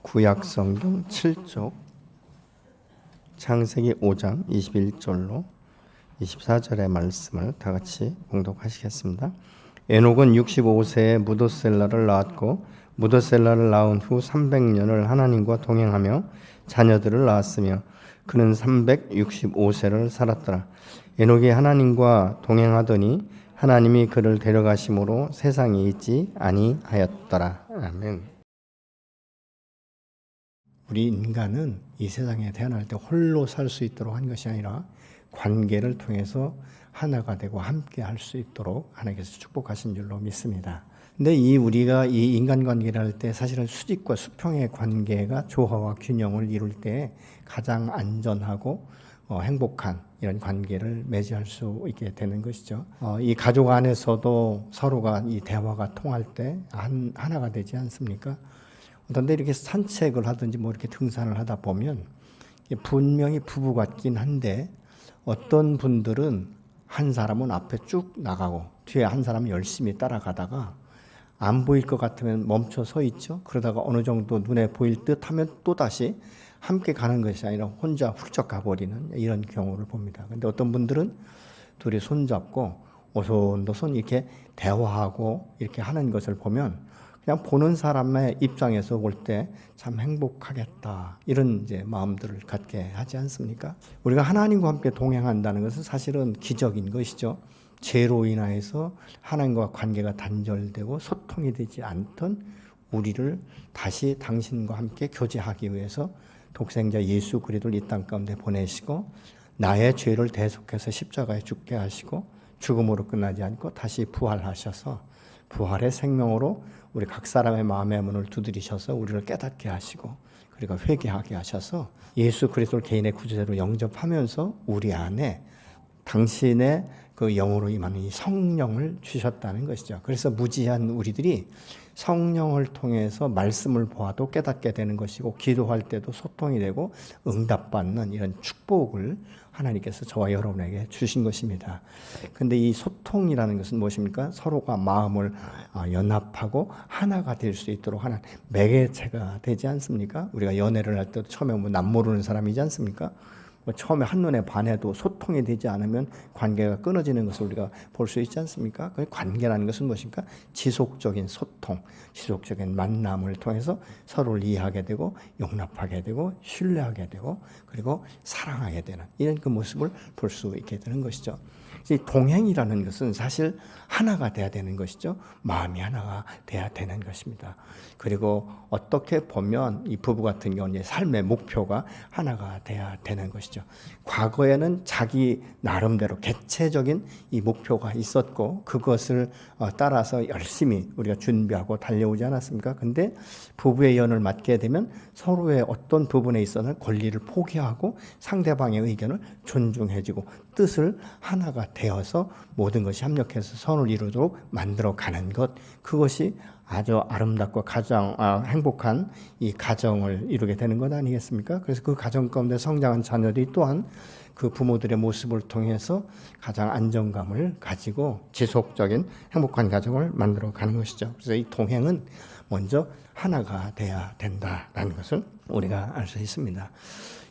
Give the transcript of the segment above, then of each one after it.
구약성경 7쪽 창세기 5장 21절로 24절의 말씀을 다 같이 봉독하시겠습니다. 에녹은 65세에 무도셀라를 낳았고 무도셀라를 낳은 후 300년을 하나님과 동행하며 자녀들을 낳았으며 그는 365세를 살았더라. 에녹이 하나님과 동행하더니 하나님이 그를 데려가심으로 세상에 있지 아니하였더라. 아멘. 우리 인간은 이 세상에 태어날 때 홀로 살 수 있도록 한 것이 아니라 관계를 통해서 하나가 되고 함께 할 수 있도록 하나님께서 축복하신 줄로 믿습니다. 근데 우리가 이 인간관계를 할 때 사실은 수직과 수평의 관계가 조화와 균형을 이룰 때 가장 안전하고 행복한 이런 관계를 맺을 수 있게 되는 것이죠. 이 가족 안에서도 서로가 이 대화가 통할 때 하나가 되지 않습니까? 그런데 이렇게 산책을 하든지 뭐 이렇게 등산을 하다 보면 분명히 부부 같긴 한데 어떤 분들은 한 사람은 앞에 쭉 나가고 뒤에 한 사람은 열심히 따라가다가 안 보일 것 같으면 멈춰 서 있죠. 그러다가 어느 정도 눈에 보일 듯 하면 또다시 함께 가는 것이 아니라 혼자 훌쩍 가버리는 이런 경우를 봅니다. 근데 어떤 분들은 둘이 손잡고 오손도손 이렇게 대화하고 이렇게 하는 것을 보면 그냥 보는 사람의 입장에서 볼 때 참 행복하겠다 이런 이제 마음들을 갖게 하지 않습니까? 우리가 하나님과 함께 동행한다는 것은 사실은 기적인 것이죠. 죄로 인하여서 하나님과 관계가 단절되고 소통이 되지 않던 우리를 다시 당신과 함께 교제하기 위해서 독생자 예수 그리스도를 이 땅 가운데 보내시고 나의 죄를 대속해서 십자가에 죽게 하시고 죽음으로 끝나지 않고 다시 부활하셔서 부활의 생명으로 우리 각 사람의 마음의 문을 두드리셔서 우리를 깨닫게 하시고 그리고 회개하게 하셔서 예수 그리스도를 개인의 구주자로 영접하면서 우리 안에 당신의 그 영으로 임하는 이 성령을 주셨다는 것이죠. 그래서 무지한 우리들이 성령을 통해서 말씀을 보아도 깨닫게 되는 것이고 기도할 때도 소통이 되고 응답받는 이런 축복을 하나님께서 저와 여러분에게 주신 것입니다. 그런데 이 소통이라는 것은 무엇입니까? 서로가 마음을 연합하고 하나가 될 수 있도록 하는 매개체가 되지 않습니까? 우리가 연애를 할 때도 처음에 남 모르는 사람이지 않습니까? 처음에 한눈에 반해도 소통이 되지 않으면 관계가 끊어지는 것을 우리가 볼 수 있지 않습니까? 그 관계라는 것은 무엇입니까? 지속적인 소통, 지속적인 만남을 통해서 서로를 이해하게 되고 용납하게 되고 신뢰하게 되고 그리고 사랑하게 되는 이런 그 모습을 볼 수 있게 되는 것이죠. 이 동행이라는 것은 사실 하나가 돼야 되는 것이죠. 마음이 하나가 돼야 되는 것입니다. 그리고 어떻게 보면 이 부부 같은 경우는 삶의 목표가 하나가 돼야 되는 것이죠. 과거에는 자기 나름대로 개체적인 이 목표가 있었고 그것을 따라서 열심히 우리가 준비하고 달려오지 않았습니까? 근데 부부의 연을 맞게 되면 서로의 어떤 부분에 있어서는 권리를 포기하고 상대방의 의견을 존중해주고 뜻을 하나가 되어서 모든 것이 협력해서 선을 이루도록 만들어가는 것, 그것이 아주 아름답고 가장 행복한 이 가정을 이루게 되는 것 아니겠습니까? 그래서 그 가정 가운데 성장한 자녀들이 또한 그 부모들의 모습을 통해서 가장 안정감을 가지고 지속적인 행복한 가정을 만들어가는 것이죠. 그래서 이 동행은 먼저 하나가 돼야 된다라는 것을 우리가 알 수 있습니다.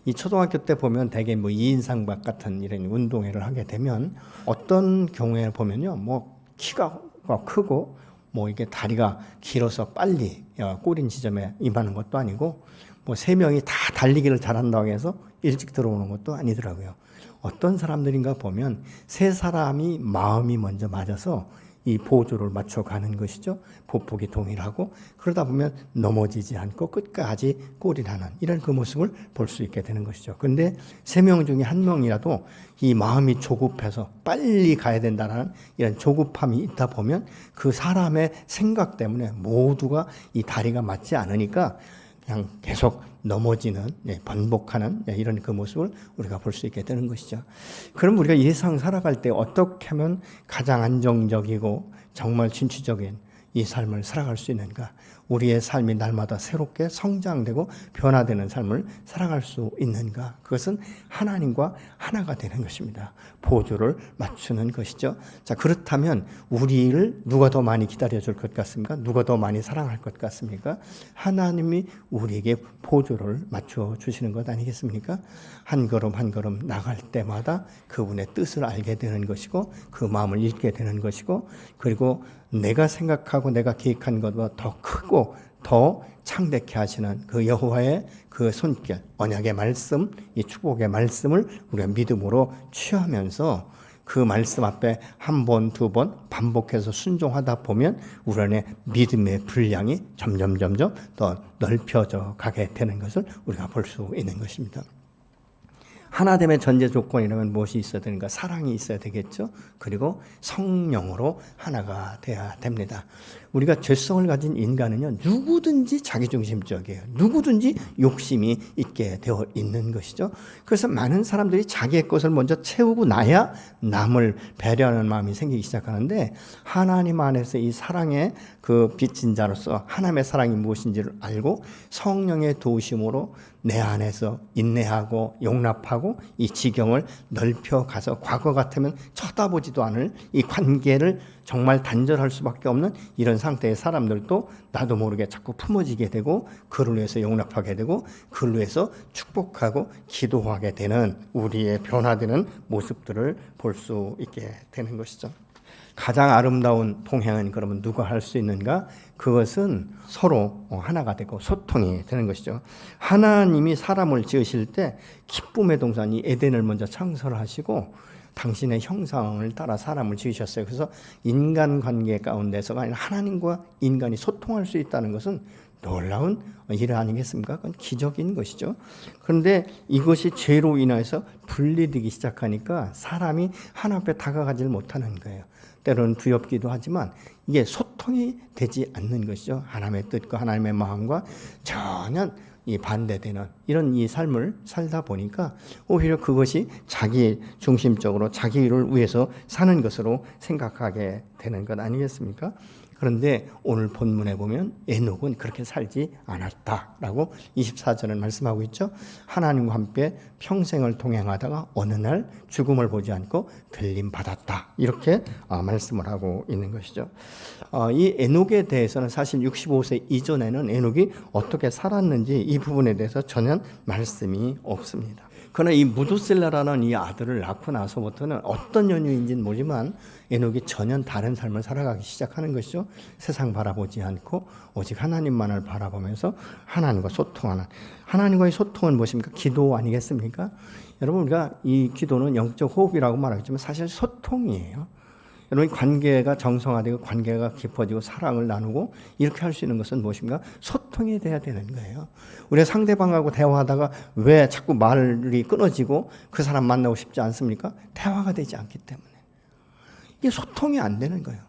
이 초등학교 때 보면 대개 뭐 2인 상박 같은 이런 운동회를 하게 되면 어떤 경우에 보면요, 뭐 키가 크고 뭐 이게 다리가 길어서 빨리 꼬린 지점에 임하는 것도 아니고 뭐 3명이 다 달리기를 잘한다고 해서 일찍 들어오는 것도 아니더라고요. 어떤 사람들인가 보면 3사람이 마음이 먼저 맞아서 이 보조를 맞춰가는 것이죠. 보폭이 동일하고 그러다 보면 넘어지지 않고 끝까지 골인하는 이런 그 모습을 볼 수 있게 되는 것이죠. 그런데 3명 중에 1명이라도 이 마음이 조급해서 빨리 가야 된다는 이런 조급함이 있다 보면 그 사람의 생각 때문에 모두가 이 다리가 맞지 않으니까 그냥 계속 넘어지는, 번복하는 이런 그 모습을 우리가 볼 수 있게 되는 것이죠. 그럼 우리가 이 세상 살아갈 때 어떻게 하면 가장 안정적이고 정말 진취적인 이 삶을 살아갈 수 있는가? 우리의 삶이 날마다 새롭게 성장되고 변화되는 삶을 살아갈 수 있는가? 그것은 하나님과 하나가 되는 것입니다. 보조를 맞추는 것이죠. 자, 그렇다면 우리를 누가 더 많이 기다려줄 것 같습니까? 누가 더 많이 사랑할 것 같습니까? 하나님이 우리에게 보조를 맞춰 주시는 것 아니겠습니까? 한 걸음 한 걸음 나갈 때마다 그분의 뜻을 알게 되는 것이고 그 마음을 읽게 되는 것이고, 그리고 내가 생각하고 내가 계획한 것보다 더 크고 더 창대케 하시는 그 여호와의 그 손길, 언약의 말씀, 이 축복의 말씀을 우리가 믿음으로 취하면서 그 말씀 앞에 한 번, 두 번 반복해서 순종하다 보면 우리 안에 믿음의 분량이 점점 더 넓혀져 가게 되는 것을 우리가 볼 수 있는 것입니다. 하나됨의 전제 조건이라면 무엇이 있어야 되는가? 사랑이 있어야 되겠죠. 그리고 성령으로 하나가 돼야 됩니다. 우리가 죄성을 가진 인간은요, 누구든지 자기중심적이에요. 누구든지 욕심이 있게 되어 있는 것이죠. 그래서 많은 사람들이 자기의 것을 먼저 채우고 나야 남을 배려하는 마음이 생기기 시작하는데, 하나님 안에서 이 사랑의 그 빚진 자로서 하나님의 사랑이 무엇인지를 알고 성령의 도우심으로 내 안에서 인내하고 용납하고 이 지경을 넓혀가서 과거 같으면 쳐다보지도 않을 이 관계를 정말 단절할 수밖에 없는 이런 상태의 사람들도 나도 모르게 자꾸 품어지게 되고, 그를 위해서 용납하게 되고 그를 위해서 축복하고 기도하게 되는 우리의 변화되는 모습들을 볼 수 있게 되는 것이죠. 가장 아름다운 동행은 그러면 누가 할 수 있는가? 그것은 서로 하나가 되고 소통이 되는 것이죠. 하나님이 사람을 지으실 때 기쁨의 동산 이 에덴을 먼저 창설하시고 당신의 형상을 따라 사람을 지으셨어요. 그래서 인간관계 가운데서가 아니라 하나님과 인간이 소통할 수 있다는 것은 놀라운 일 아니겠습니까? 그건 기적인 것이죠. 그런데 이것이 죄로 인해서 분리되기 시작하니까 사람이 하나님 앞에 다가가지 못하는 거예요. 때로는 두렵기도 하지만 이게 소통이 되지 않는 것이죠. 하나님의 뜻과 하나님의 마음과 전혀 이 반대되는 이런 이 삶을 살다 보니까 오히려 그것이 자기 중심적으로 자기를 위해서 사는 것으로 생각하게 되는 것 아니겠습니까? 그런데 오늘 본문에 보면 에녹은 그렇게 살지 않았다라고 24절은 말씀하고 있죠. 하나님과 함께 평생을 동행하다가 어느 날 죽음을 보지 않고 들림받았다, 이렇게 말씀을 하고 있는 것이죠. 이 에녹에 대해서는 사실 65세 이전에는 에녹이 어떻게 살았는지 이 부분에 대해서 전혀 말씀이 없습니다. 그러나 이 무두셀라라는 이 아들을 낳고 나서부터는 어떤 연유인지는 모르지만 에녹이 전혀 다른 삶을 살아가기 시작하는 것이죠. 세상 바라보지 않고 오직 하나님만을 바라보면서 하나님과 소통하는, 하나님과의 소통은 무엇입니까? 기도 아니겠습니까? 여러분, 우리가 이 기도는 영적 호흡이라고 말하겠지만 사실 소통이에요. 여러분, 관계가 정상화되고 관계가 깊어지고 사랑을 나누고 이렇게 할 수 있는 것은 무엇인가? 소통이 돼야 되는 거예요. 우리가 상대방하고 대화하다가 왜 자꾸 말이 끊어지고 그 사람 만나고 싶지 않습니까? 대화가 되지 않기 때문에. 이게 소통이 안 되는 거예요.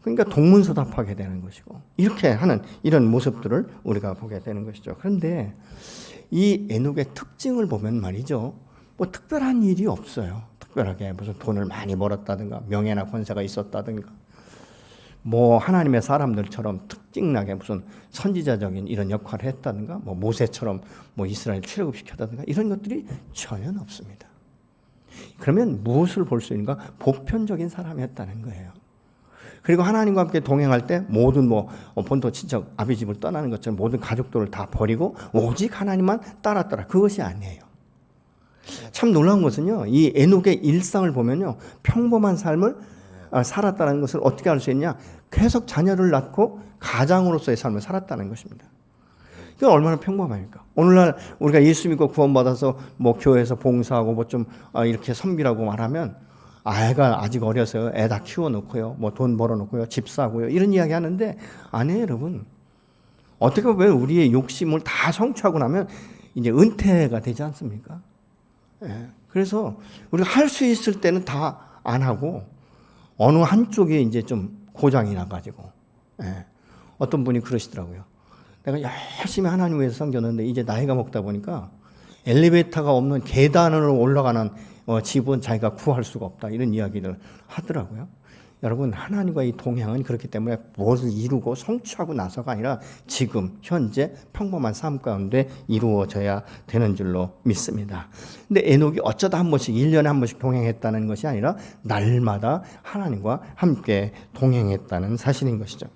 그러니까 동문서답하게 되는 것이고 이렇게 하는 이런 모습들을 우리가 보게 되는 것이죠. 그런데 이 에녹의 특징을 보면 말이죠, 뭐 특별한 일이 없어요. 특별하게 무슨 돈을 많이 벌었다든가 명예나 권세가 있었다든가 뭐 하나님의 사람들처럼 특징나게 무슨 선지자적인 이런 역할을 했다든가 뭐 모세처럼 뭐 이스라엘 출애굽시켰다든가 이런 것들이 전혀 없습니다. 그러면 무엇을 볼 수 있는가? 보편적인 사람이었다는 거예요. 그리고 하나님과 함께 동행할 때 모든 뭐 본토 친척 아비 집을 떠나는 것처럼 모든 가족들을 다 버리고 오직 하나님만 따랐더라. 그것이 아니에요. 참 놀라운 것은요, 이 에녹의 일상을 보면요, 평범한 삶을 살았다는 것을 어떻게 알 수 있냐? 계속 자녀를 낳고 가장으로서의 삶을 살았다는 것입니다. 이게 얼마나 평범합니까? 오늘날 우리가 예수 믿고 구원받아서 뭐 교회에서 봉사하고 뭐 좀 이렇게 섬기라고 말하면 애가 아직 어려서요, 애 다 키워놓고요, 뭐 돈 벌어놓고요, 집 사고요, 이런 이야기 하는데 아니에요, 여러분. 어떻게 보면 우리의 욕심을 다 성취하고 나면 이제 은퇴가 되지 않습니까? 예. 그래서 우리가 할 수 있을 때는 다 안 하고 어느 한쪽에 이제 좀 고장이 나가지고, 예. 어떤 분이 그러시더라고요. 내가 열심히 하나님 위해서 섬겼는데 이제 나이가 먹다 보니까 엘리베이터가 없는 계단으로 올라가는 집은 자기가 구할 수가 없다, 이런 이야기를 하더라고요. 여러분 하나님과의 동행은 그렇기 때문에 무엇을 이루고 성취하고 나서가 아니라 지금 현재 평범한 삶 가운데 이루어져야 되는 줄로 믿습니다. 근데 에녹이 어쩌다 한 번씩 1년에 한 번씩 동행했다는 것이 아니라 날마다 하나님과 함께 동행했다는 사실인 것이죠.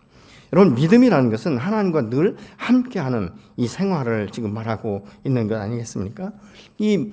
여러분 믿음이라는 것은 하나님과 늘 함께하는 이 생활을 지금 말하고 있는 것 아니겠습니까? 이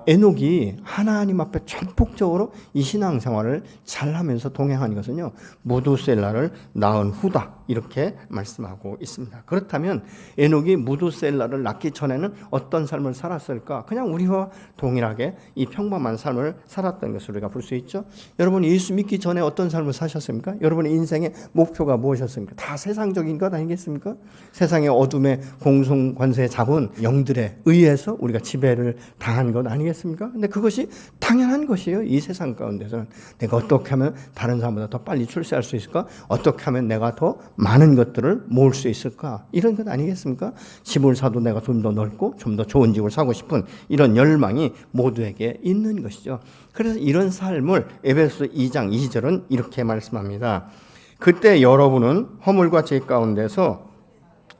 에녹이 하나님 앞에 전폭적으로 이 신앙생활을 잘하면서 동행하는 것은요, 무두셀라를 낳은 후다 이렇게 말씀하고 있습니다. 그렇다면 에녹이 무두셀라를 낳기 전에는 어떤 삶을 살았을까? 그냥 우리와 동일하게 이 평범한 삶을 살았던 것을 우리가 볼 수 있죠. 여러분 예수 믿기 전에 어떤 삶을 사셨습니까? 여러분의 인생의 목표가 무엇이었습니까? 다 세상적인 것 아니겠습니까? 세상의 어둠의 공중 권세에 잡은 영들에 의해서 우리가 지배를 당한 것 아니겠습니까? 근데 그것이 당연한 것이에요. 이 세상 가운데서는 내가 어떻게 하면 다른 사람보다 더 빨리 출세할 수 있을까? 어떻게 하면 내가 더 많은 것들을 모을 수 있을까? 이런 것 아니겠습니까? 집을 사도 내가 좀 더 넓고 좀 더 좋은 집을 사고 싶은 이런 열망이 모두에게 있는 것이죠. 그래서 이런 삶을 에베소 2장 2절은 이렇게 말씀합니다. 그때 여러분은 허물과 죄 가운데서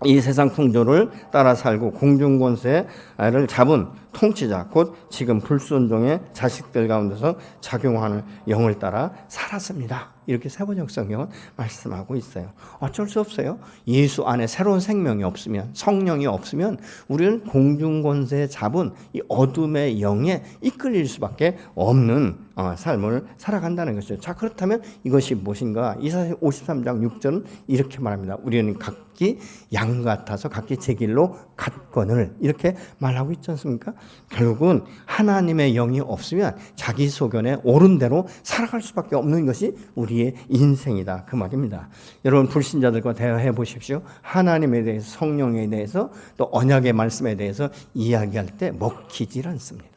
이 세상 풍조를 따라 살고 공중권세를 잡은 통치자 곧 지금 불순종의 자식들 가운데서 작용하는 영을 따라 살았습니다. 이렇게 세번역 성경은 말씀하고 있어요. 어쩔 수 없어요. 예수 안에 새로운 생명이 없으면, 성령이 없으면 우리는 공중권세에 잡은 이 어둠의 영에 이끌릴 수밖에 없는 삶을 살아간다는 것이죠. 자, 그렇다면 이것이 무엇인가? 이사야 53장 6절은 이렇게 말합니다. 우리는 각기 양 같아서 각기 제 길로 갔거늘 이렇게 말하고 있지 않습니까? 결국은 하나님의 영이 없으면 자기 소견에 옳은 대로 살아갈 수밖에 없는 것이 우리의 인생이다 그 말입니다. 여러분 불신자들과 대화해 보십시오. 하나님에 대해서, 성령에 대해서, 또 언약의 말씀에 대해서 이야기할 때 먹히질 않습니다.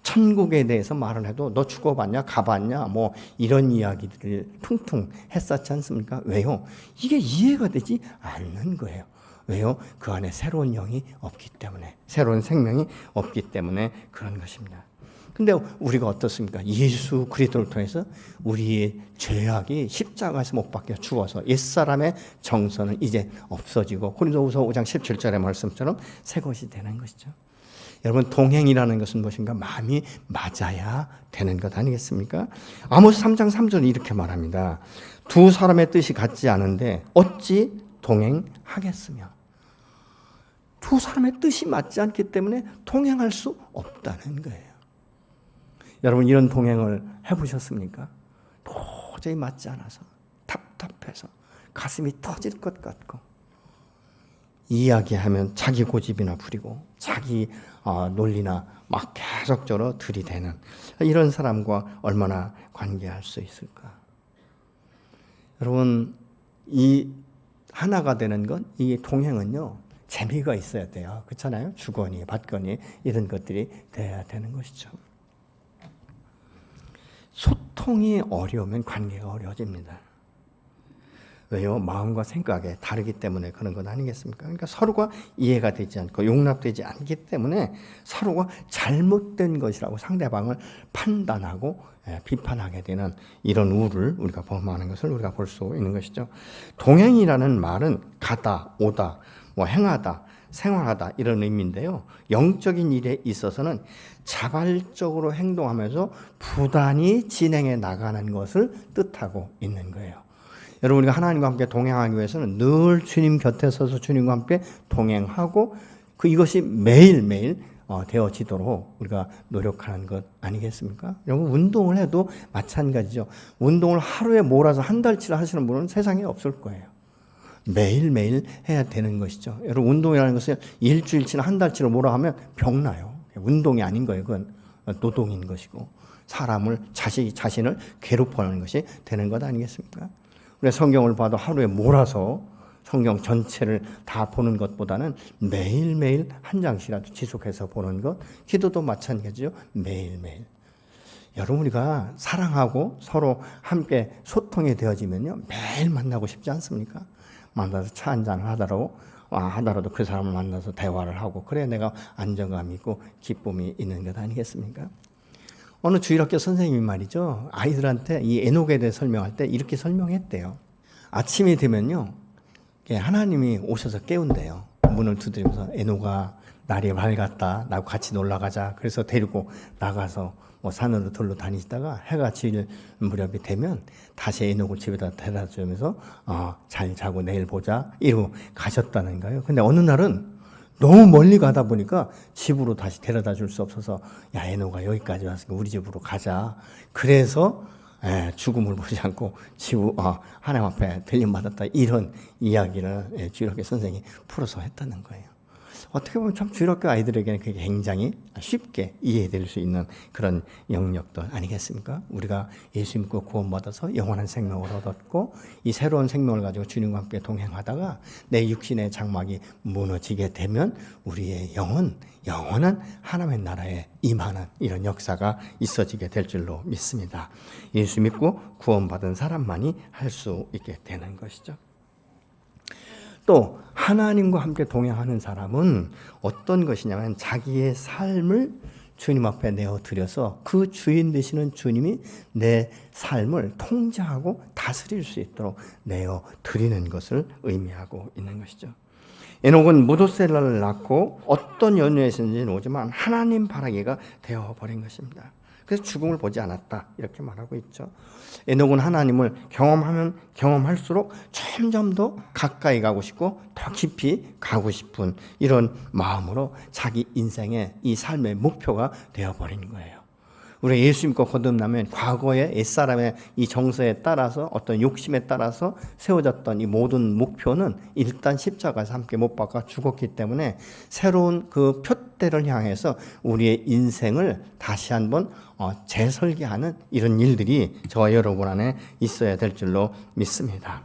천국에 대해서 말을 해도 너 죽어봤냐 가봤냐 뭐 이런 이야기들을 퉁퉁 했었지 않습니까? 왜요? 이게 이해가 되지 않는 거예요. 왜요? 그 안에 새로운 영이 없기 때문에, 새로운 생명이 없기 때문에 그런 것입니다. 근데 우리가 어떻습니까? 예수 그리스도를 통해서 우리의 죄악이 십자가에서 못 박혀 죽어서 옛사람의 정서는 이제 없어지고 고린도후서 5장 17절의 말씀처럼 새 것이 되는 것이죠. 여러분 동행이라는 것은 무엇인가? 마음이 맞아야 되는 것 아니겠습니까? 아모스 3장 3절은 이렇게 말합니다. 두 사람의 뜻이 같지 않은데 어찌 동행하겠으며. 두 사람의 뜻이 맞지 않기 때문에 동행할 수 없다는 거예요. 여러분 이런 동행을 해보셨습니까? 도저히 맞지 않아서 답답해서 가슴이 터질 것 같고 이야기하면 자기 고집이나 부리고 자기 논리나 막 계속적으로 들이대는 이런 사람과 얼마나 관계할 수 있을까? 여러분 이 하나가 되는 것, 이 동행은요 재미가 있어야 돼요. 그렇잖아요? 주거니 받거니 이런 것들이 돼야 되는 것이죠. 소통이 어려우면 관계가 어려워집니다. 왜요? 마음과 생각이 다르기 때문에 그런 건 아니겠습니까? 그러니까 서로가 이해가 되지 않고 용납되지 않기 때문에 서로가 잘못된 것이라고 상대방을 판단하고 비판하게 되는 이런 우를 우리가 범하는 것을 우리가 볼 수 있는 것이죠. 동행이라는 말은 가다, 오다, 뭐 행하다, 생활하다 이런 의미인데요. 영적인 일에 있어서는 자발적으로 행동하면서 부단히 진행해 나가는 것을 뜻하고 있는 거예요. 여러분 우리가 하나님과 함께 동행하기 위해서는 늘 주님 곁에 서서 주님과 함께 동행하고 이것이 매일매일 되어지도록 우리가 노력하는 것 아니겠습니까? 여러분 운동을 해도 마찬가지죠. 운동을 하루에 몰아서 한 달치를 하시는 분은 세상에 없을 거예요. 매일매일 해야 되는 것이죠. 여러분 운동이라는 것은 일주일치나 한 달치를 몰아하면 병나요. 운동이 아닌 거예요. 그건 노동인 것이고 사람을 자신을 괴롭혀하는 것이 되는 것 아니겠습니까? 우리 성경을 봐도 하루에 몰아서 성경 전체를 다 보는 것보다는 매일매일 한 장씩이라도 지속해서 보는 것, 기도도 마찬가지죠. 매일매일. 여러분 우리가 사랑하고 서로 함께 소통이 되어지면요 매일 만나고 싶지 않습니까? 만나서 차 한잔을 하더라도 그 사람을 만나서 대화를 하고 그래야 내가 안정감이 있고 기쁨이 있는 것 아니겠습니까? 어느 주일학교 선생님이 말이죠. 아이들한테 이 에녹에 대해 설명할 때 이렇게 설명했대요. 아침이 되면요. 하나님이 오셔서 깨운대요. 문을 두드리면서 에녹아 날이 밝았다. 나하고 같이 놀러 가자. 그래서 데리고 나가서 산으로 돌로 다니시다가 해가 질 무렵이 되면 다시 에녹을 집에다 데려다 주면서 잘 자고 내일 보자. 이러고 가셨다는 거예요. 근데 어느 날은 너무 멀리 가다 보니까 집으로 다시 데려다 줄 수 없어서 야 에녹아 여기까지 왔으니까 우리 집으로 가자. 그래서 죽음을 보지 않고 하나님 앞에 들림받았다. 이런 이야기를 주일학교 선생님이 풀어서 했다는 거예요. 어떻게 보면 참 주일학교 아이들에게는 그게 굉장히 쉽게 이해될 수 있는 그런 영역도 아니겠습니까? 우리가 예수 믿고 구원받아서 영원한 생명을 얻었고 이 새로운 생명을 가지고 주님과 함께 동행하다가 내 육신의 장막이 무너지게 되면 우리의 영은 영원한 하나님의 나라에 임하는 이런 역사가 있어지게 될 줄로 믿습니다. 예수 믿고 구원받은 사람만이 할 수 있게 되는 것이죠. 또 하나님과 함께 동행하는 사람은 어떤 것이냐면 자기의 삶을 주님 앞에 내어드려서 그 주인 되시는 주님이 내 삶을 통제하고 다스릴 수 있도록 내어드리는 것을 의미하고 있는 것이죠. 에녹은 무두셀라를 낳고 어떤 연유에서인지는 오지만 하나님 바라기가 되어버린 것입니다. 그래서 죽음을 보지 않았다 이렇게 말하고 있죠. 에녹은 하나님을 경험하면 경험할수록 점점 더 가까이 가고 싶고 더 깊이 가고 싶은 이런 마음으로 자기 인생의 이 삶의 목표가 되어버린 거예요. 우리가 예수 믿고 거듭나면 과거의 옛사람의 이 정서에 따라서 어떤 욕심에 따라서 세워졌던 이 모든 목표는 일단 십자가에서 함께 못 박아 죽었기 때문에 새로운 그 표대를 향해서 우리의 인생을 다시 한번 재설계하는 이런 일들이 저와 여러분 안에 있어야 될 줄로 믿습니다.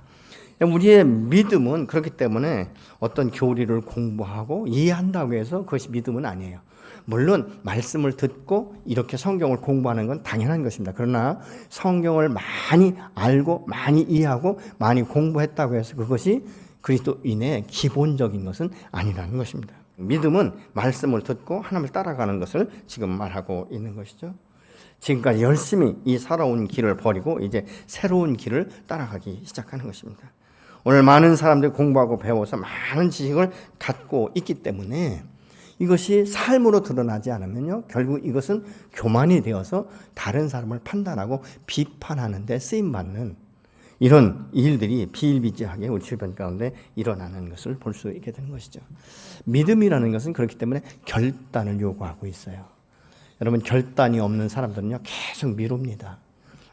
우리의 믿음은 그렇기 때문에 어떤 교리를 공부하고 이해한다고 해서 그것이 믿음은 아니에요. 물론 말씀을 듣고 이렇게 성경을 공부하는 건 당연한 것입니다. 그러나 성경을 많이 알고 많이 이해하고 많이 공부했다고 해서 그것이 그리스도인의 기본적인 것은 아니라는 것입니다. 믿음은 말씀을 듣고 하나님을 따라가는 것을 지금 말하고 있는 것이죠. 지금까지 열심히 이 살아온 길을 버리고 이제 새로운 길을 따라가기 시작하는 것입니다. 오늘 많은 사람들이 공부하고 배워서 많은 지식을 갖고 있기 때문에 이것이 삶으로 드러나지 않으면요, 결국 이것은 교만이 되어서 다른 사람을 판단하고 비판하는 데 쓰임받는 이런 일들이 비일비재하게 우리 주변 가운데 일어나는 것을 볼 수 있게 되는 것이죠. 믿음이라는 것은 그렇기 때문에 결단을 요구하고 있어요. 여러분, 결단이 없는 사람들은요, 계속 미룹니다.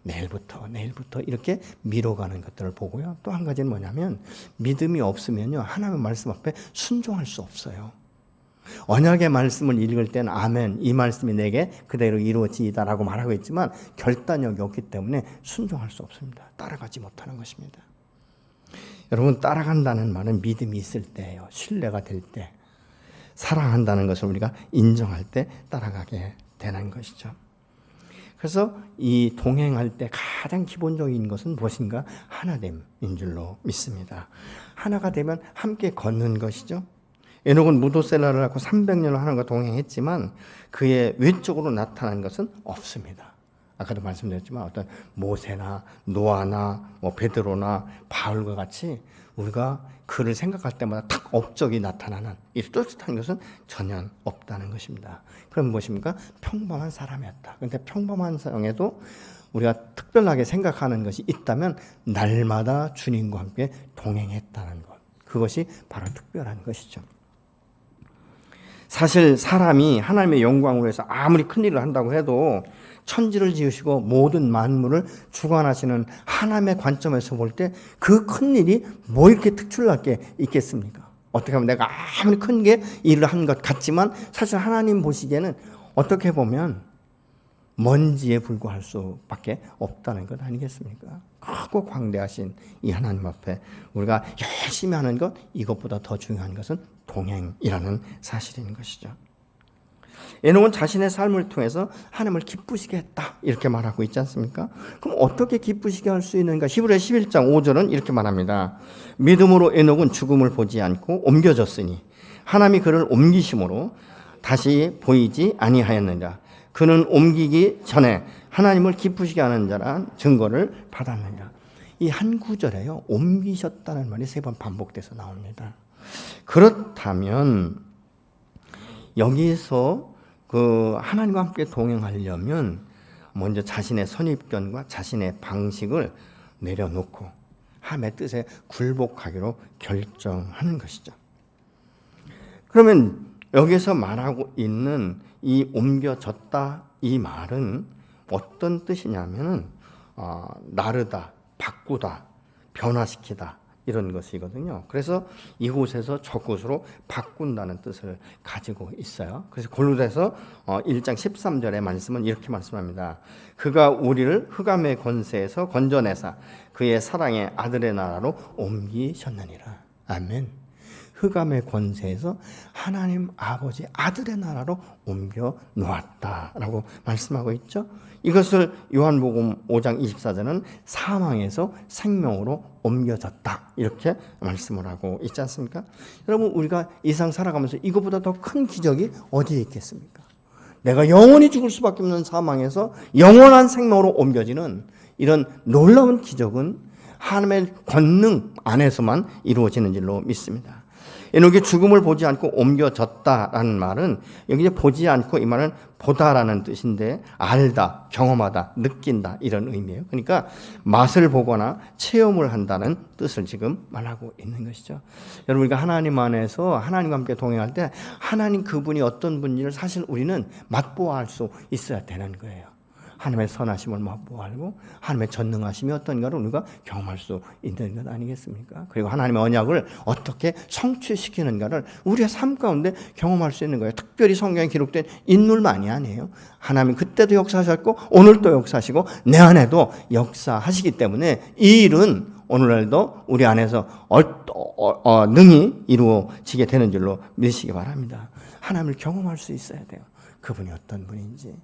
내일부터 이렇게 미뤄가는 것들을 보고요. 또 한 가지는 뭐냐면 믿음이 없으면요, 하나님의 말씀 앞에 순종할 수 없어요. 언약의 말씀을 읽을 때는 아멘, 이 말씀이 내게 그대로 이루어지이다라고 말하고 있지만 결단력이 없기 때문에 순종할 수 없습니다. 따라가지 못하는 것입니다. 여러분, 따라간다는 말은 믿음이 있을 때예요. 신뢰가 될 때, 사랑한다는 것을 우리가 인정할 때 따라가게 되는 것이죠. 그래서 이 동행할 때 가장 기본적인 것은 무엇인가? 하나됨인 줄로 믿습니다. 하나가 되면 함께 걷는 것이죠. 에녹은 무두셀라를 낳고 300년을 하나님과 동행했지만 그의 외적으로 나타난 것은 없습니다. 아까도 말씀드렸지만 어떤 모세나 노아나 베드로나 바울과 같이 우리가 그를 생각할 때마다 탁 업적이 나타나는 이 뚜렷한 것은 전혀 없다는 것입니다. 그럼 무엇입니까? 평범한 사람이었다. 그런데 평범한 상에도 우리가 특별하게 생각하는 것이 있다면 날마다 주님과 함께 동행했다는 것. 그것이 바로 특별한 것이죠. 사실 사람이 하나님의 영광을 위해서 아무리 큰 일을 한다고 해도 천지를 지으시고 모든 만물을 주관하시는 하나님의 관점에서 볼 때 그 큰 일이 뭐 이렇게 특출날 게 있겠습니까? 어떻게 하면 내가 아무리 큰 게 일을 한 것 같지만 사실 하나님 보시기에는 어떻게 보면 먼지에 불과할 수밖에 없다는 것 아니겠습니까? 크고 광대하신 이 하나님 앞에 우리가 열심히 하는 것, 이것보다 더 중요한 것은 동행이라는 사실인 것이죠. 에녹은 자신의 삶을 통해서 하나님을 기쁘시게 했다 이렇게 말하고 있지 않습니까? 그럼 어떻게 기쁘시게 할 수 있는가? 히브리서 11장 5절은 이렇게 말합니다. 믿음으로 에녹은 죽음을 보지 않고 옮겨졌으니 하나님이 그를 옮기심으로 다시 보이지 아니하였느니라. 그는 옮기기 전에 하나님을 기쁘시게 하는 자란 증거를 받았느니라. 이 한 구절에요, 옮기셨다는 말이 3번 반복돼서 나옵니다. 그렇다면 여기서 그 하나님과 함께 동행하려면 먼저 자신의 선입견과 자신의 방식을 내려놓고 하나님의 뜻에 굴복하기로 결정하는 것이죠. 그러면 여기서 말하고 있는 이 옮겨졌다 이 말은 어떤 뜻이냐면은 나르다, 바꾸다, 변화시키다 이런 것이거든요. 그래서 이곳에서 저곳으로 바꾼다는 뜻을 가지고 있어요. 그래서 골로새서 1장 13절의 말씀은 이렇게 말씀합니다. 그가 우리를 흑암의 권세에서 건져내사 그의 사랑의 아들의 나라로 옮기셨느니라. 아멘. 흑암의 권세에서 하나님 아버지 아들의 나라로 옮겨 놓았다라고 말씀하고 있죠. 이것을 요한복음 5장 24절은 사망에서 생명으로 옮겨졌다 이렇게 말씀을 하고 있지 않습니까? 여러분, 우리가 이상 살아가면서 이것보다 더 큰 기적이 어디에 있겠습니까? 내가 영원히 죽을 수밖에 없는 사망에서 영원한 생명으로 옮겨지는 이런 놀라운 기적은 하나님의 권능 안에서만 이루어지는 줄로 믿습니다. 에녹이 죽음을 보지 않고 옮겨졌다라는 말은 여기 보지 않고 이 말은 보다라는 뜻인데 알다, 경험하다, 느낀다 이런 의미예요. 그러니까 맛을 보거나 체험을 한다는 뜻을 지금 말하고 있는 것이죠. 여러분, 우리가 하나님 안에서 하나님과 함께 동행할 때 하나님 그분이 어떤 분인지를 사실 우리는 맛보아할 수 있어야 되는 거예요. 하나님의 선하심을 맛보아알고 하나님의 전능하심이 어떤가를 우리가 경험할 수 있는 것 아니겠습니까? 그리고 하나님의 언약을 어떻게 성취시키는가를 우리의 삶 가운데 경험할 수 있는 거예요. 특별히 성경에 기록된 인물만이 아니에요. 하나님 그때도 역사하셨고 오늘도 역사하시고 내 안에도 역사하시기 때문에 이 일은 오늘날도 우리 안에서 능히 이루어지게 되는 줄로 믿으시기 바랍니다. 하나님을 경험할 수 있어야 돼요. 그분이 어떤 분인지,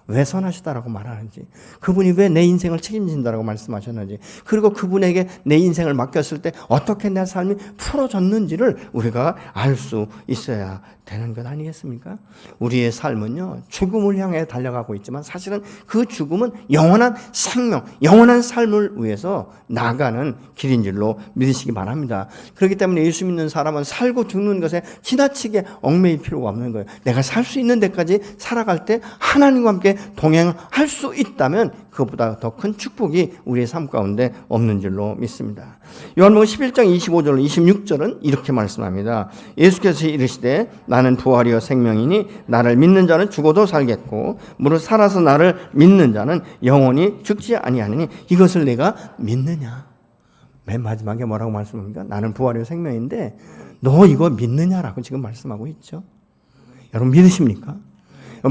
왜 선하시다라고 말하는지, 그분이 왜 내 인생을 책임진다라고 말씀하셨는지, 그리고 그분에게 내 인생을 맡겼을 때 어떻게 내 삶이 풀어졌는지를 우리가 알 수 있어야 되는 것 아니겠습니까? 우리의 삶은요, 죽음을 향해 달려가고 있지만 사실은 그 죽음은 영원한 생명, 영원한 삶을 위해서 나가는 길인 줄로 믿으시기 바랍니다. 그렇기 때문에 예수 믿는 사람은 살고 죽는 것에 지나치게 얽매일 필요가 없는 거예요. 내가 살 수 있는 데까지 살아갈 때 하나님과 함께 동행할 수 있다면 그것보다 더 큰 축복이 우리의 삶 가운데 없는 줄로 믿습니다. 요한복음 11장 25절 26절은 이렇게 말씀합니다. 예수께서 이르시되 나는 부활이요 생명이니 나를 믿는 자는 죽어도 살겠고 무릇 살아서 나를 믿는 자는 영원히 죽지 아니하느니 이것을 내가 믿느냐. 맨 마지막에 뭐라고 말씀합니까? 나는 부활이요 생명인데 너 이거 믿느냐라고 지금 말씀하고 있죠. 여러분 믿으십니까?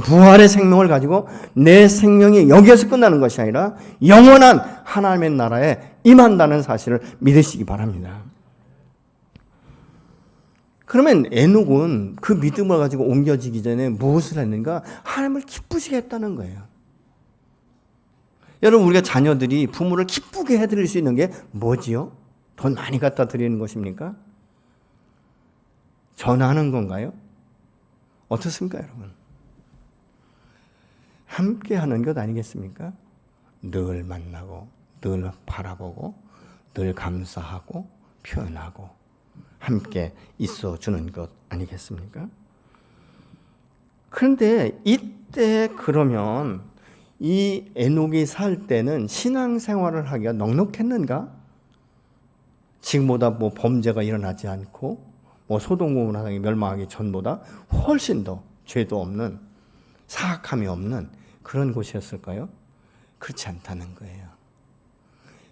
부활의 생명을 가지고 내 생명이 여기에서 끝나는 것이 아니라 영원한 하나님의 나라에 임한다는 사실을 믿으시기 바랍니다. 그러면 에녹은 그 믿음을 가지고 옮겨지기 전에 무엇을 했는가? 하나님을 기쁘시게 했다는 거예요. 여러분, 우리가 자녀들이 부모를 기쁘게 해드릴 수 있는 게 뭐지요? 돈 많이 갖다 드리는 것입니까? 전화하는 건가요? 어떻습니까, 여러분? 함께 하는 것 아니겠습니까? 늘 만나고, 늘 바라보고, 늘 감사하고, 표현하고, 함께 있어주는 것 아니겠습니까? 그런데 이때 그러면 이 에녹이 살 때는 신앙생활을 하기가 넉넉했는가? 지금보다 뭐 범죄가 일어나지 않고, 뭐 소돔고모라가 멸망하기 전보다 훨씬 더 죄도 없는, 사악함이 없는 그런 곳이었을까요? 그렇지 않다는 거예요.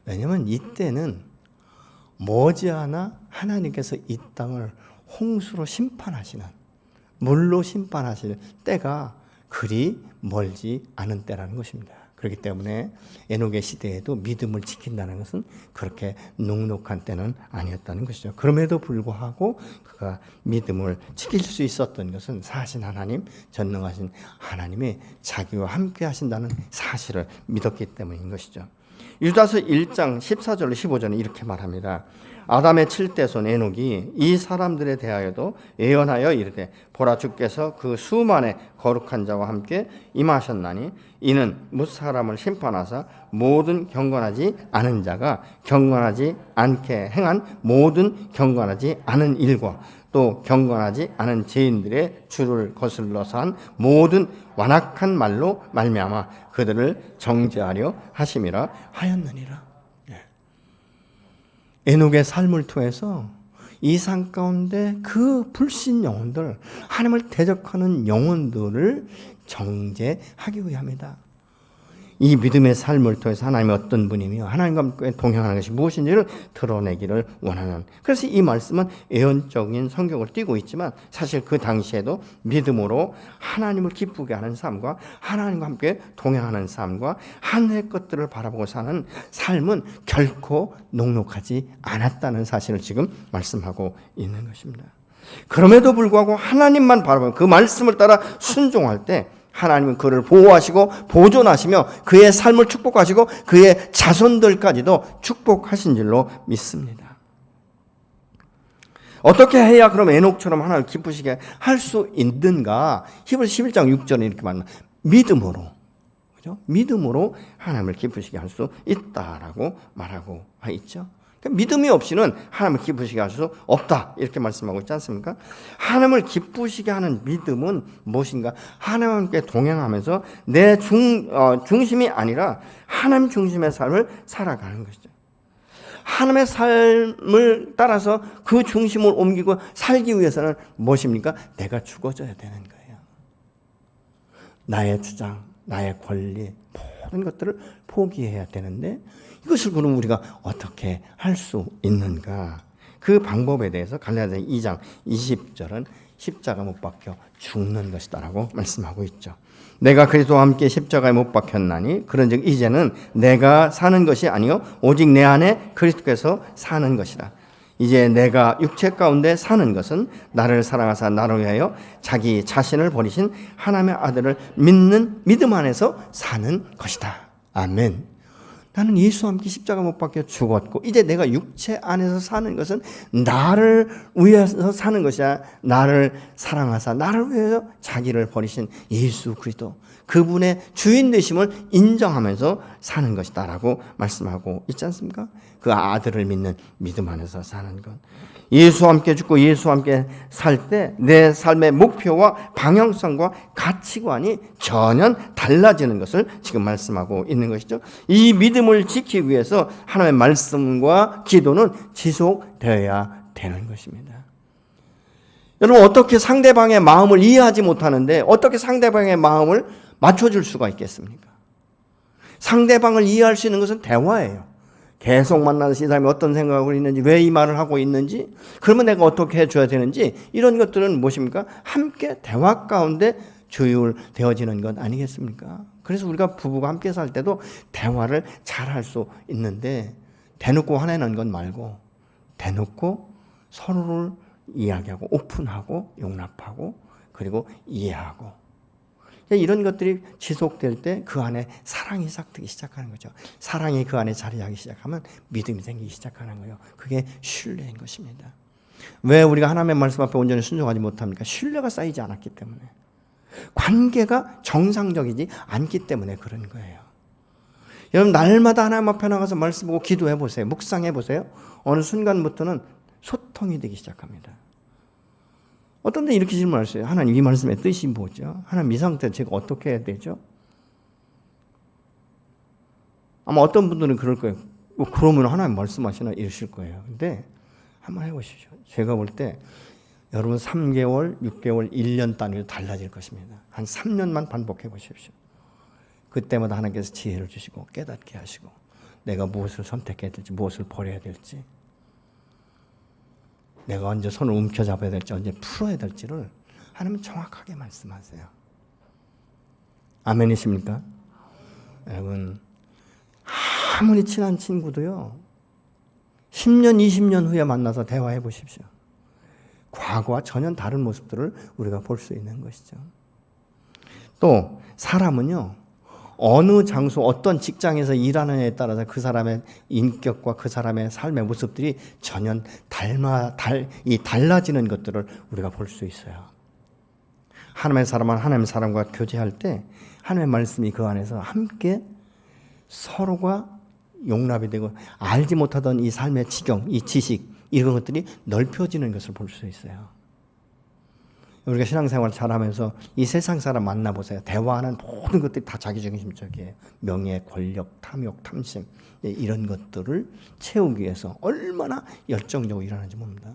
왜냐하면 이때는 머지않아 하나님께서 이 땅을 홍수로 심판하시는, 물로 심판하실 때가 그리 멀지 않은 때라는 것입니다. 그렇기 때문에 에녹의 시대에도 믿음을 지킨다는 것은 그렇게 넉넉한 때는 아니었다는 것이죠. 그럼에도 불구하고 그가 믿음을 지킬 수 있었던 것은 사신 하나님, 전능하신 하나님이 자기와 함께 하신다는 사실을 믿었기 때문인 것이죠. 유다서 1장 14절로 15절은 이렇게 말합니다. 아담의 7대손 에녹이 이 사람들에 대하여도 예언하여 이르되 보라 주께서 그 수만의 거룩한 자와 함께 임하셨나니 이는 뭇 사람을 심판하사 모든 경건하지 않은 자가 경건하지 않게 행한 모든 경건하지 않은 일과 또 경건하지 않은 죄인들의 주를 거슬러서 한 모든 완악한 말로 말미암아 그들을 정죄하려 하심이라 하였느니라. 에녹의 삶을 통해서 이 상 가운데 그 불신 영혼들, 하나님을 대적하는 영혼들을 정죄하기 위함이다. 이 믿음의 삶을 통해서 하나님이 어떤 분이며 하나님과 함께 동행하는 것이 무엇인지를 드러내기를 원하는, 그래서 이 말씀은 예언적인 성격을 띠고 있지만 사실 그 당시에도 믿음으로 하나님을 기쁘게 하는 삶과 하나님과 함께 동행하는 삶과 하늘의 것들을 바라보고 사는 삶은 결코 녹록하지 않았다는 사실을 지금 말씀하고 있는 것입니다. 그럼에도 불구하고 하나님만 바라보면 그 말씀을 따라 순종할 때 하나님은 그를 보호하시고 보존하시며 그의 삶을 축복하시고 그의 자손들까지도 축복하신 줄로 믿습니다. 어떻게 해야 그럼 에녹처럼 하나님을 기쁘시게 할 수 있는가? 히브리서 11장 6절에 이렇게 말합니다. 믿음으로, 그죠? 믿음으로 하나님을 기쁘시게 할 수 있다라고 말하고 있죠. 믿음이 없이는 하나님을 기쁘시게 할 수 없다, 이렇게 말씀하고 있지 않습니까? 하나님을 기쁘시게 하는 믿음은 무엇인가? 하나님과 동행하면서 내 중심이 아니라 하나님 중심의 삶을 살아가는 것이죠. 하나님의 삶을 따라서 그 중심을 옮기고 살기 위해서는 무엇입니까? 내가 죽어져야 되는 거예요. 나의 주장, 나의 권리, 모든 것들을 포기해야 되는데 이것을 그럼 우리가 어떻게 할 수 있는가? 그 방법에 대해서 갈라디아 2장 20절은 십자가 못 박혀 죽는 것이다라고 말씀하고 있죠. 내가 그리스도와 함께 십자가에 못 박혔나니 그런즉 이제는 내가 사는 것이 아니요 오직 내 안에 그리스도께서 사는 것이라. 이제 내가 육체 가운데 사는 것은 나를 사랑하사 나를 위하여 자기 자신을 버리신 하나님의 아들을 믿는 믿음 안에서 사는 것이다. 아멘. 나는 예수와 함께 십자가 못 박혀 죽었고 이제 내가 육체 안에서 사는 것은 나를 위해서 사는 것이야. 나를 사랑하사 나를 위해서 자기를 버리신 예수 그리스도, 그분의 주인 되심을 인정하면서 사는 것이다 라고 말씀하고 있지 않습니까? 그 아들을 믿는 믿음 안에서 사는 것, 예수와 함께 죽고 예수와 함께 살 때 내 삶의 목표와 방향성과 가치관이 전혀 달라지는 것을 지금 말씀하고 있는 것이죠. 이 믿음을 지키기 위해서 하나님의 말씀과 기도는 지속되어야 되는 것입니다. 여러분, 어떻게 상대방의 마음을 이해하지 못하는데 어떻게 상대방의 마음을 맞춰줄 수가 있겠습니까? 상대방을 이해할 수 있는 것은 대화예요. 계속 만나서 이 사람이 어떤 생각을 있는지, 왜 이 말을 하고 있는지, 그러면 내가 어떻게 해줘야 되는지, 이런 것들은 무엇입니까? 함께 대화 가운데 조율되어지는 것 아니겠습니까? 그래서 우리가 부부가 함께 살 때도 대화를 잘 할 수 있는데 대놓고 화내는 것 말고 대놓고 서로를 이야기하고 오픈하고 용납하고 그리고 이해하고, 이런 것들이 지속될 때 그 안에 사랑이 싹트기 시작하는 거죠. 사랑이 그 안에 자리하기 시작하면 믿음이 생기기 시작하는 거예요. 그게 신뢰인 것입니다. 왜 우리가 하나님의 말씀 앞에 온전히 순종하지 못합니까? 신뢰가 쌓이지 않았기 때문에, 관계가 정상적이지 않기 때문에 그런 거예요. 여러분, 날마다 하나님 앞에 나가서 말씀 보고 기도해 보세요. 묵상해 보세요. 어느 순간부터는 소통이 되기 시작합니다. 어떤 데 이렇게 질문하셨어요. 하나님, 이 말씀의 뜻이 뭐죠? 하나님, 이 상태로 제가 어떻게 해야 되죠? 아마 어떤 분들은 그럴 거예요. 그러면 하나님 말씀하시나 이러실 거예요. 근데 한번 해보십시오. 제가 볼 때 여러분 3개월, 6개월, 1년 단위로 달라질 것입니다. 한 3년만 반복해 보십시오. 그때마다 하나님께서 지혜를 주시고 깨닫게 하시고 내가 무엇을 선택해야 될지, 무엇을 버려야 될지, 내가 언제 손을 움켜잡아야 될지, 언제 풀어야 될지를 하나님은 정확하게 말씀하세요. 아멘이십니까? 여러분, 아무리 친한 친구도요, 10년, 20년 후에 만나서 대화해 보십시오. 과거와 전혀 다른 모습들을 우리가 볼 수 있는 것이죠. 또 사람은요, 어느 장소 어떤 직장에서 일하느냐에 따라서 그 사람의 인격과 그 사람의 삶의 모습들이 전혀 달라지는 것들을 우리가 볼 수 있어요. 하나님의 사람은 하나님의 사람과 교제할 때 하나님의 말씀이 그 안에서 함께 서로가 용납이 되고 알지 못하던 이 삶의 지경, 이 지식 이런 것들이 넓혀지는 것을 볼 수 있어요. 우리가 신앙생활 잘하면서 이 세상 사람 만나보세요. 대화하는 모든 것들이 다 자기중심적이에요. 명예, 권력, 탐욕, 탐심 이런 것들을 채우기 위해서 얼마나 열정적으로 일하는지 봅니다.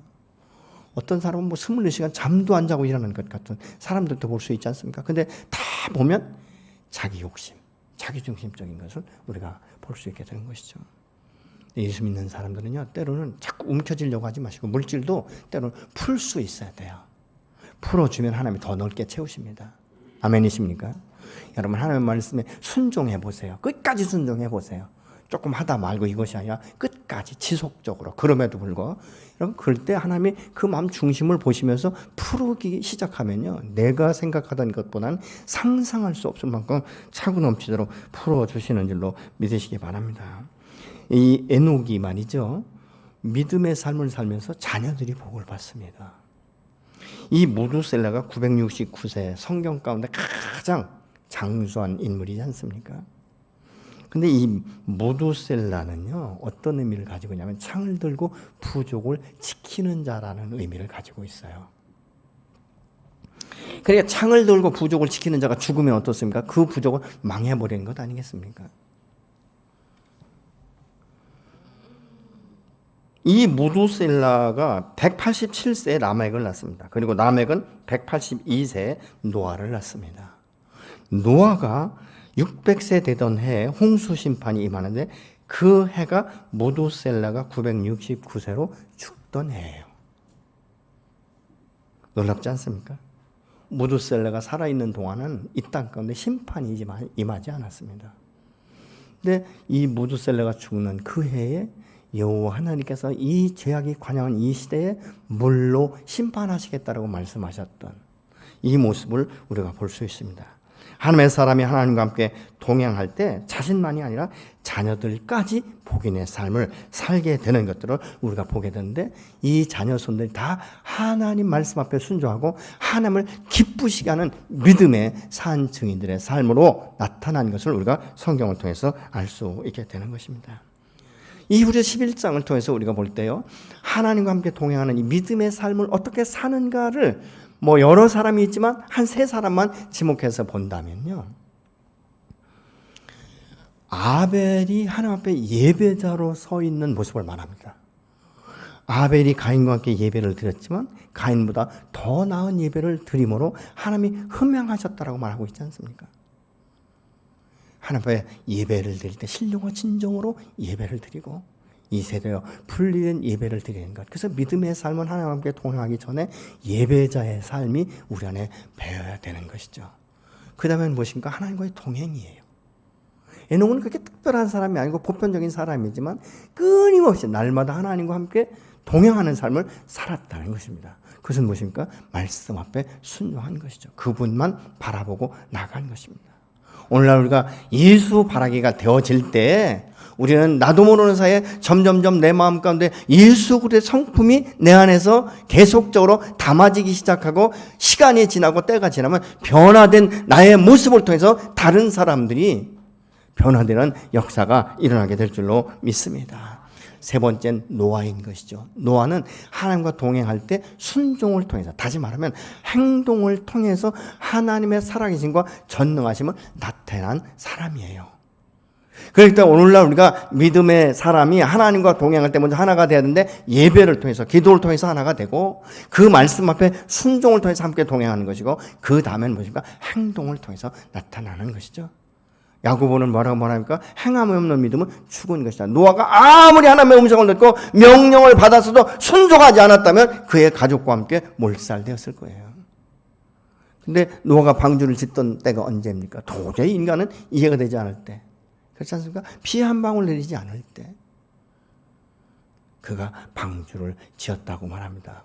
어떤 사람은 뭐 24시간 잠도 안 자고 일하는 것 같은 사람들도 볼 수 있지 않습니까? 근데 다 보면 자기 욕심, 자기중심적인 것을 우리가 볼 수 있게 되는 것이죠. 예수 믿는 사람들은요, 때로는 자꾸 움켜쥐려고 하지 마시고 물질도 때로는 풀 수 있어야 돼요. 풀어주면 하나님이 더 넓게 채우십니다. 아멘이십니까? 여러분 하나님의 말씀에 순종해 보세요. 끝까지 순종해 보세요. 조금 하다 말고 이것이 아니라 끝까지 지속적으로. 그럼에도 불구하고 여러분 그럴 때 하나님이 그 마음 중심을 보시면서 풀기 시작하면요, 내가 생각하던 것보다는 상상할 수 없을 만큼 차고 넘치도록 풀어주시는 줄로 믿으시기 바랍니다. 이 에녹이 말이죠, 믿음의 삶을 살면서 자녀들이 복을 받습니다. 이 무두셀라가 969세 성경 가운데 가장 장수한 인물이지 않습니까? 근데 이 무두셀라는요, 어떤 의미를 가지고 있냐면 창을 들고 부족을 지키는 자라는 의미를 가지고 있어요. 그러니까 창을 들고 부족을 지키는 자가 죽으면 어떻습니까? 그 부족을 망해버리는 것 아니겠습니까? 이 무두셀라가 187세에 라멕을 낳습니다. 그리고 라멕은 182세에 노아를 낳습니다. 노아가 600세 되던 해에 홍수 심판이 임하는데 그 해가 무두셀라가 969세로 죽던 해예요. 놀랍지 않습니까? 무두셀라가 살아있는 동안은 이 땅 가운데 심판이 임하지 않았습니다. 근데 이 무두셀라가 죽는 그 해에 여호와 하나님께서 이 죄악이 관영한 이 시대에 물로 심판하시겠다라고 말씀하셨던 이 모습을 우리가 볼 수 있습니다. 하나님의 사람이 하나님과 함께 동행할 때 자신만이 아니라 자녀들까지 복인의 삶을 살게 되는 것들을 우리가 보게 되는데, 이 자녀손들이 다 하나님 말씀 앞에 순종하고 하나님을 기쁘시게 하는 믿음의 산 증인들의 삶으로 나타난 것을 우리가 성경을 통해서 알 수 있게 되는 것입니다. 이 후제 11장을 통해서 우리가 볼 때요, 하나님과 함께 동행하는 이 믿음의 삶을 어떻게 사는가를 뭐 여러 사람이 있지만 한 세 사람만 지목해서 본다면요, 아벨이 하나님 앞에 예배자로 서 있는 모습을 말합니다. 아벨이 가인과 함께 예배를 드렸지만 가인보다 더 나은 예배를 드림으로 하나님이 흠양하셨다라고 말하고 있지 않습니까? 하나님 앞에 예배를 드릴 때 신령과 진정으로 예배를 드리고 이 세대여 풀리는 예배를 드리는 것. 그래서 믿음의 삶은 하나님과 함께 동행하기 전에 예배자의 삶이 우리 안에 배어야 되는 것이죠. 그 다음엔 무엇인가? 하나님과의 동행이에요. 에녹은 그렇게 특별한 사람이 아니고 보편적인 사람이지만 끊임없이 날마다 하나님과 함께 동행하는 삶을 살았다는 것입니다. 그것은 무엇입니까? 말씀 앞에 순종한 것이죠. 그분만 바라보고 나간 것입니다. 오늘날 우리가 예수 바라기가 되어질 때 우리는 나도 모르는 사이에 점점점 내 마음 가운데 예수 그리스도의 성품이 내 안에서 계속적으로 담아지기 시작하고, 시간이 지나고 때가 지나면 변화된 나의 모습을 통해서 다른 사람들이 변화되는 역사가 일어나게 될 줄로 믿습니다. 세 번째는 노아인 것이죠. 노아는 하나님과 동행할 때 순종을 통해서, 다시 말하면 행동을 통해서 하나님의 살아계심과 전능하심을 나타낸 사람이에요. 그러니까 오늘날 우리가 믿음의 사람이 하나님과 동행할 때 먼저 하나가 돼야 되는데, 예배를 통해서, 기도를 통해서 하나가 되고, 그 말씀 앞에 순종을 통해서 함께 동행하는 것이고, 그 다음에는 무엇입니까? 행동을 통해서 나타나는 것이죠. 야고보는 뭐라고 말합니까? 행함이 없는 믿음은 죽은 것이다. 노아가 아무리 하나님의 음성을 듣고 명령을 받았어도 순종하지 않았다면 그의 가족과 함께 몰살되었을 거예요. 근데 노아가 방주를 짓던 때가 언제입니까? 도저히 인간은 이해가 되지 않을 때, 그렇지 않습니까? 피 한 방울 내리지 않을 때 그가 방주를 지었다고 말합니다.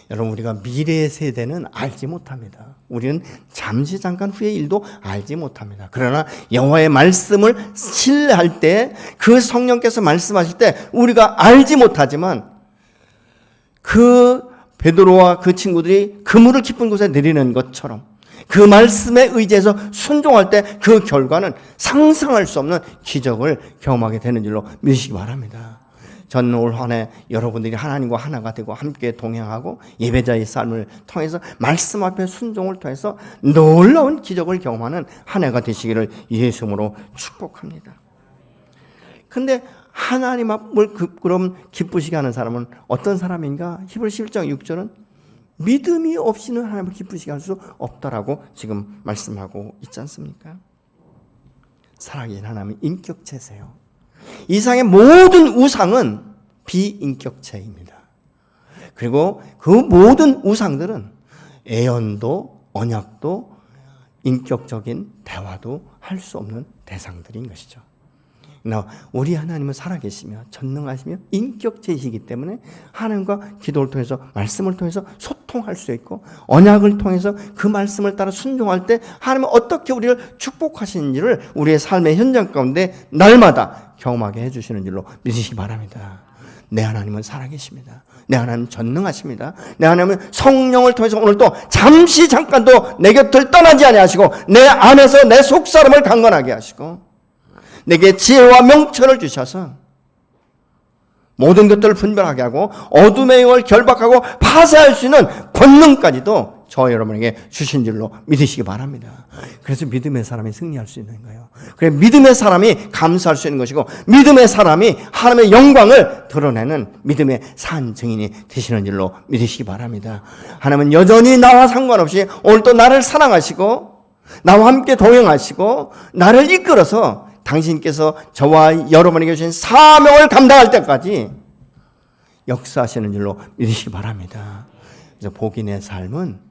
여러분, 우리가 미래 세대는 알지 못합니다. 우리는 잠시 잠깐 후의 일도 알지 못합니다. 그러나 여호와의 말씀을 신뢰할 때, 그 성령께서 말씀하실 때 우리가 알지 못하지만 그 베드로와 그 친구들이 그물을 깊은 곳에 내리는 것처럼 그 말씀에 의지해서 순종할 때 그 결과는 상상할 수 없는 기적을 경험하게 되는 줄로 믿으시기 바랍니다. 저는 올 한 해 여러분들이 하나님과 하나가 되고 함께 동행하고 예배자의 삶을 통해서 말씀 앞에 순종을 통해서 놀라운 기적을 경험하는 한 해가 되시기를 예수 이름으로 축복합니다. 근데 하나님 앞을 그럼 기쁘시게 하는 사람은 어떤 사람인가? 히브리서 11장 6절은 믿음이 없이는 하나님을 기쁘시게 할 수 없다라고 지금 말씀하고 있지 않습니까? 살아계신 하나님은 인격체세요. 이상의 모든 우상은 비인격체입니다. 그리고 그 모든 우상들은 애언도 언약도 인격적인 대화도 할 수 없는 대상들인 것이죠. 우리 하나님은 살아계시며 전능하시며 인격체이시기 때문에 하나님과 기도를 통해서 말씀을 통해서 소통할 수 있고 언약을 통해서 그 말씀을 따라 순종할 때 하나님은 어떻게 우리를 축복하시는지를 우리의 삶의 현장 가운데 날마다 경험하게 해주시는 줄로 믿으시기 바랍니다. 내 하나님은 살아계십니다. 내 하나님은 전능하십니다. 내 하나님은 성령을 통해서 오늘도 잠시 잠깐도 내 곁을 떠나지 아니하시고 내 안에서 내 속사람을 강건하게 하시고 내게 지혜와 명철을 주셔서 모든 것들을 분별하게 하고 어둠의 영을 결박하고 파쇄할 수 있는 권능까지도 저 여러분에게 주신 줄로 믿으시기 바랍니다. 그래서 믿음의 사람이 승리할 수 있는 거예요. 그래 믿음의 사람이 감사할 수 있는 것이고 믿음의 사람이 하나님의 영광을 드러내는 믿음의 산 증인이 되시는 줄로 믿으시기 바랍니다. 하나님은 여전히 나와 상관없이 오늘도 나를 사랑하시고 나와 함께 동행하시고 나를 이끌어서 당신께서 저와 여러분에게 주신 사명을 감당할 때까지 역사하시는 줄로 믿으시기 바랍니다. 그래서 복인의 삶은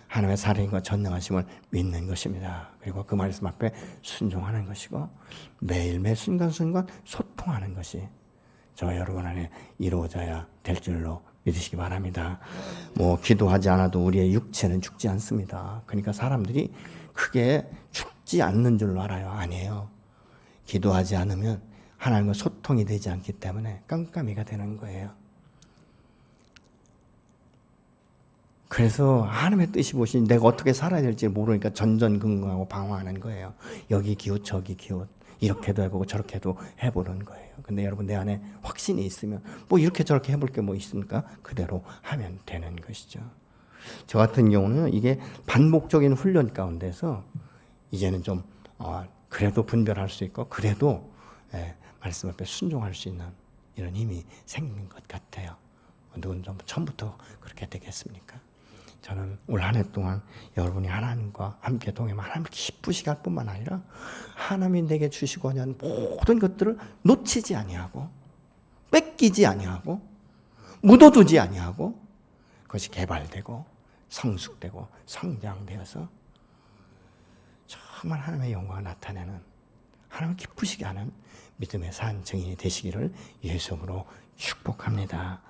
하나님의 살인과 전능하심을 믿는 것입니다. 그리고 그 말씀 앞에 순종하는 것이고 매일매일 순간순간 소통하는 것이 저와 여러분 안에 이루어져야 될 줄로 믿으시기 바랍니다. 기도하지 않아도 우리의 육체는 죽지 않습니다. 그러니까 사람들이 크게 죽지 않는 줄로 알아요. 아니에요. 기도하지 않으면 하나님과 소통이 되지 않기 때문에 깜깜이가 되는 거예요. 그래서 하나님의 뜻이 보시니 내가 어떻게 살아야 될지 모르니까 전전긍긍하고 방황하는 거예요. 여기 기웃 저기 기웃 이렇게도 해보고 저렇게도 해보는 거예요. 근데 여러분 내 안에 확신이 있으면 이렇게 저렇게 해볼 게 뭐 있습니까? 그대로 하면 되는 것이죠. 저 같은 경우는 이게 반복적인 훈련 가운데서 이제는 좀 그래도 분별할 수 있고 그래도 말씀 앞에 순종할 수 있는 이런 힘이 생긴 것 같아요. 누군 좀 처음부터 그렇게 되겠습니까? 저는 올 한 해 동안 여러분이 하나님과 함께 동행하면 하나님을 기쁘시게 할 뿐만 아니라 하나님이 내게 주시고자 하는 모든 것들을 놓치지 아니하고 뺏기지 아니하고 묻어두지 아니하고 그것이 개발되고 성숙되고 성장되어서 정말 하나님의 영광을 나타내는 하나님을 기쁘시게 하는 믿음의 산 증인이 되시기를 예수 이름으로 축복합니다.